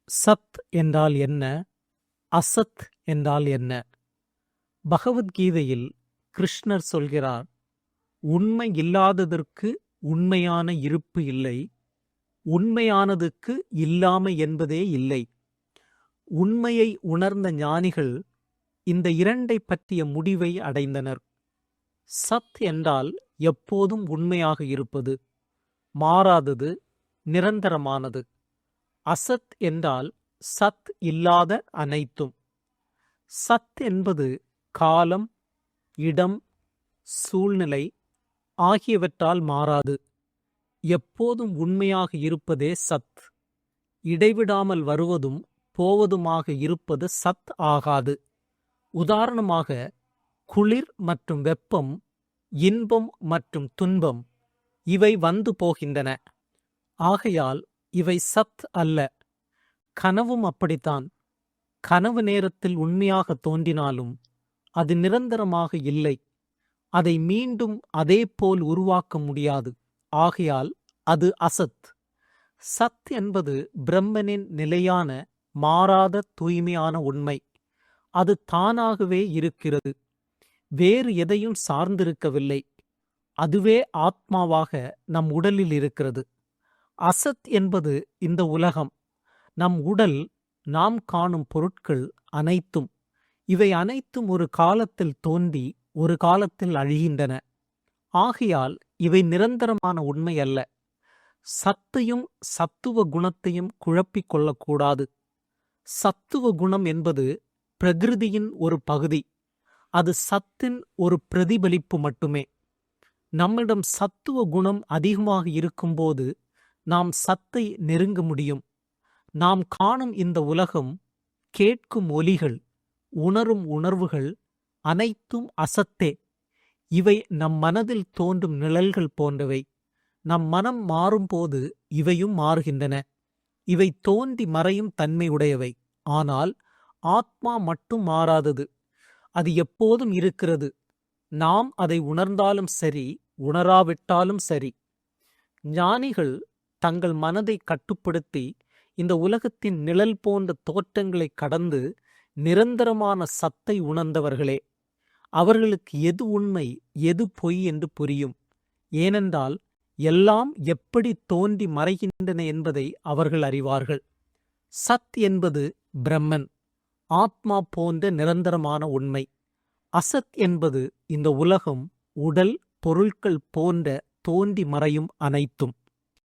சத் என்றால் என்ன? அசத் என்றால் என்ன? பகவத்கீதையில் கிருஷ்ணர் சொல்கிறார், உண்மை இல்லாததற்கு உண்மையான இருப்பு இல்லை, உண்மையானதுக்கு இல்லாமை என்பதே இல்லை. உண்மையை உணர்ந்த ஞானிகள் இந்த இரண்டை பற்றிய முடிவை அடைந்தனர். சத் என்றால் எப்போதும் உண்மையாக இருப்பது, மாறாதது, நிரந்தரமானது. அசத் என்றால் சத் இல்லாத அனைத்தும். சத் என்பது காலம், இடம், சூழ்நிலை ஆகியவற்றால் மாறாது. எப்போதும் உண்மையாக இருப்பதே சத். இடைவிடாமல் வருவதும் போவதுமாக இருப்பது சத் ஆகாது. உதாரணமாக, குளிர் மற்றும் வெப்பம், இன்பம் மற்றும் துன்பம் இவை வந்து போகின்றன. ஆகையால் இவை சத் அல்ல. கனவும் அப்படித்தான். கனவு நேரத்தில் உண்மையாக தோன்றினாலும் அது நிரந்தரமாக இல்லை. அதை மீண்டும் அதேபோல் உருவாக்க முடியாது. ஆகையால் அது அசத். சத் என்பது பிரம்மனின் நிலையான, மாறாத, தூய்மையான உண்மை. அது தானாகவே இருக்கிறது, வேறு எதையும் சார்ந்திருக்கவில்லை. அதுவே ஆத்மாவாக நம் உடலில் இருக்கிறது. அசத் என்பது இந்த உலகம், நம் உடல், நாம் காணும் பொருட்கள் அனைத்தும். இவை அனைத்தும் ஒரு காலத்தில் தோன்றி ஒரு காலத்தில் அழிகின்றன. ஆகையால் இவை நிரந்தரமான உண்மை அல்ல. சத்தையும் சத்துவ குணத்தையும் குழப்பிக் கொள்ளக்கூடாது. சத்துவ குணம் என்பது பிரகிருதியின் ஒரு பகுதி. அது சத்தின் ஒரு பிரதிபலிப்பு மட்டுமே. நம்மிடம் சத்துவ குணம் அதிகமாக இருக்கும்போது நாம் சத்தை நெருங்க முடியும். நாம் காணும் இந்த உலகம், கேட்கும் ஒலிகள், உணரும் உணர்வுகள் அனைத்தும் அசத்தே. இவை நம் மனதில் தோன்றும் நிழல்கள் போன்றவை. நம் மனம் மாறும்போது இவையும் மாறுகின்றன. இவை தோன்றி மறையும் தன்மை உடையவை. ஆனால் ஆத்மா மட்டும் மாறாதது. அது எப்போதும் இருக்கிறது. நாம் அதை உணர்ந்தாலும் சரி, உணராவிட்டாலும் சரி. ஞானிகள் தங்கள் மனதை கட்டுப்படுத்தி இந்த உலகத்தின் நிழல் போன்ற தோற்றங்களை கடந்து நிரந்தரமான சத்தை உணர்ந்தவர்களே. அவர்களுக்கு எது உண்மை, எது பொய் என்று புரியும். ஏனென்றால் எல்லாம் எப்படி தோன்றி மறைகின்றன என்பதை அவர்கள் அறிவார்கள். சத் என்பது பிரம்மன், ஆத்மா போன்ற நிரந்தரமான உண்மை. அசத் என்பது இந்த உலகம், உடல், பொருட்கள் போன்ற தோன்றி மறையும் அனைத்தும்.